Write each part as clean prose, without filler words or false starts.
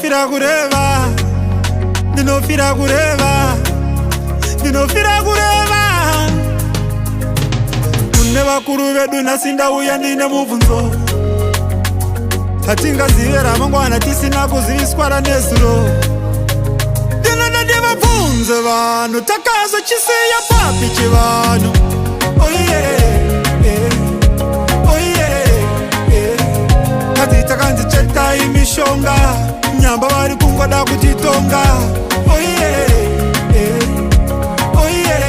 Ndinofira kureva, ndinofira kureva, ndinofira kureva. Kune vakuru vedu nhasi ndauya ndine mubvunzo. Hatingazive ramangwana tisina kuziviswa ranezuro. Ndinoda ndivabvunze vanhu, takazochisira papi chivanhu? Oh yeah, oh yeah. Kati takanzi chetai mishonga, nyamba vari kungoda kutitonga. Oh yeah, oh yeah.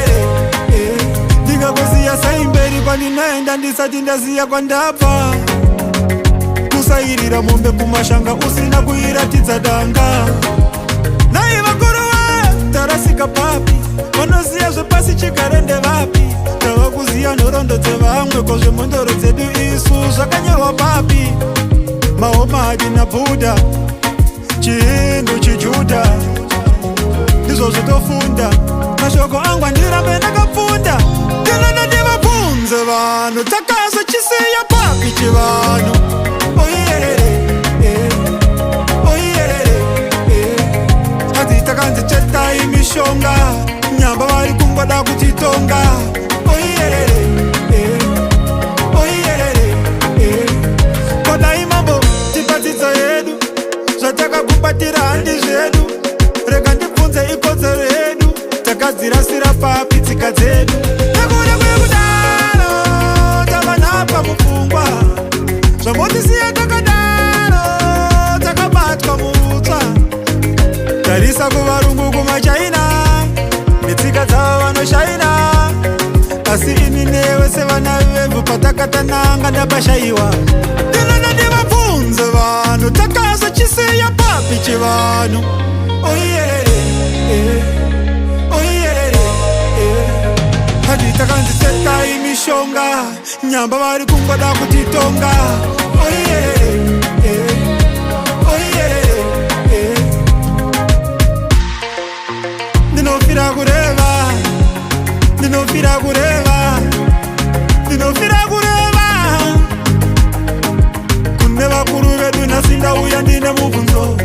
Ndingakuziya saimberi kwandinoenda ndisati ndaziya kwandabva. Kusairira mombe kumashanga usina kuiratidza danga. Nai vakuru tarasika papi, vanoziya zvepasi chigare ndevapi? Tava kuziya nhoroondo dzevamwe, ko zvemhondoro dzedu isu zvakanyorwa papi? Mahomadi naBudha, chihindu chijudha, ndizvo zvotofunda. Mashoko angu andirambe ndakapfunda. Ndinoda ndivabvunze vanhu, takazochisira papi chivanhu? Oh yeah, oh yeah. Hati takanzi chetai mishonga, nyamba vari kungoda kutitonga. Oh yeah, oh yeah. Kodai mambo tipadzidzo yedu, zvatakakubatira handi zvedu. Rega ndibvunze ikodzero yedu, takadzirasira papi tsika dzedu? Nekuda kwekudaro tavanapa mupfungwa, zvambotisiya takadaro takabatwa mutsva. Tarisa kuvarungu kumachaina, netsika dzavo vanoshaina. Asi ini newe sevana vevhu patakatananga ndapashayiwa. Ndinoda ndivabvunze vanhu, takazochisira papi chivanhu? Oh yeah, oh yeah. Hati takanzi chetai mishonga, nyamba vari kungoda kutitonga. Oh yeah, oh yeah. Ndinofira kureva, ndinofira kureva, ndinofira kureva. Kune vakuru vedu nhasi ndauya ndine mubvunzo.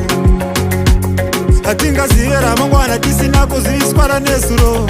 Hatingazive ramangwana tisina kuziviswa ranezuro.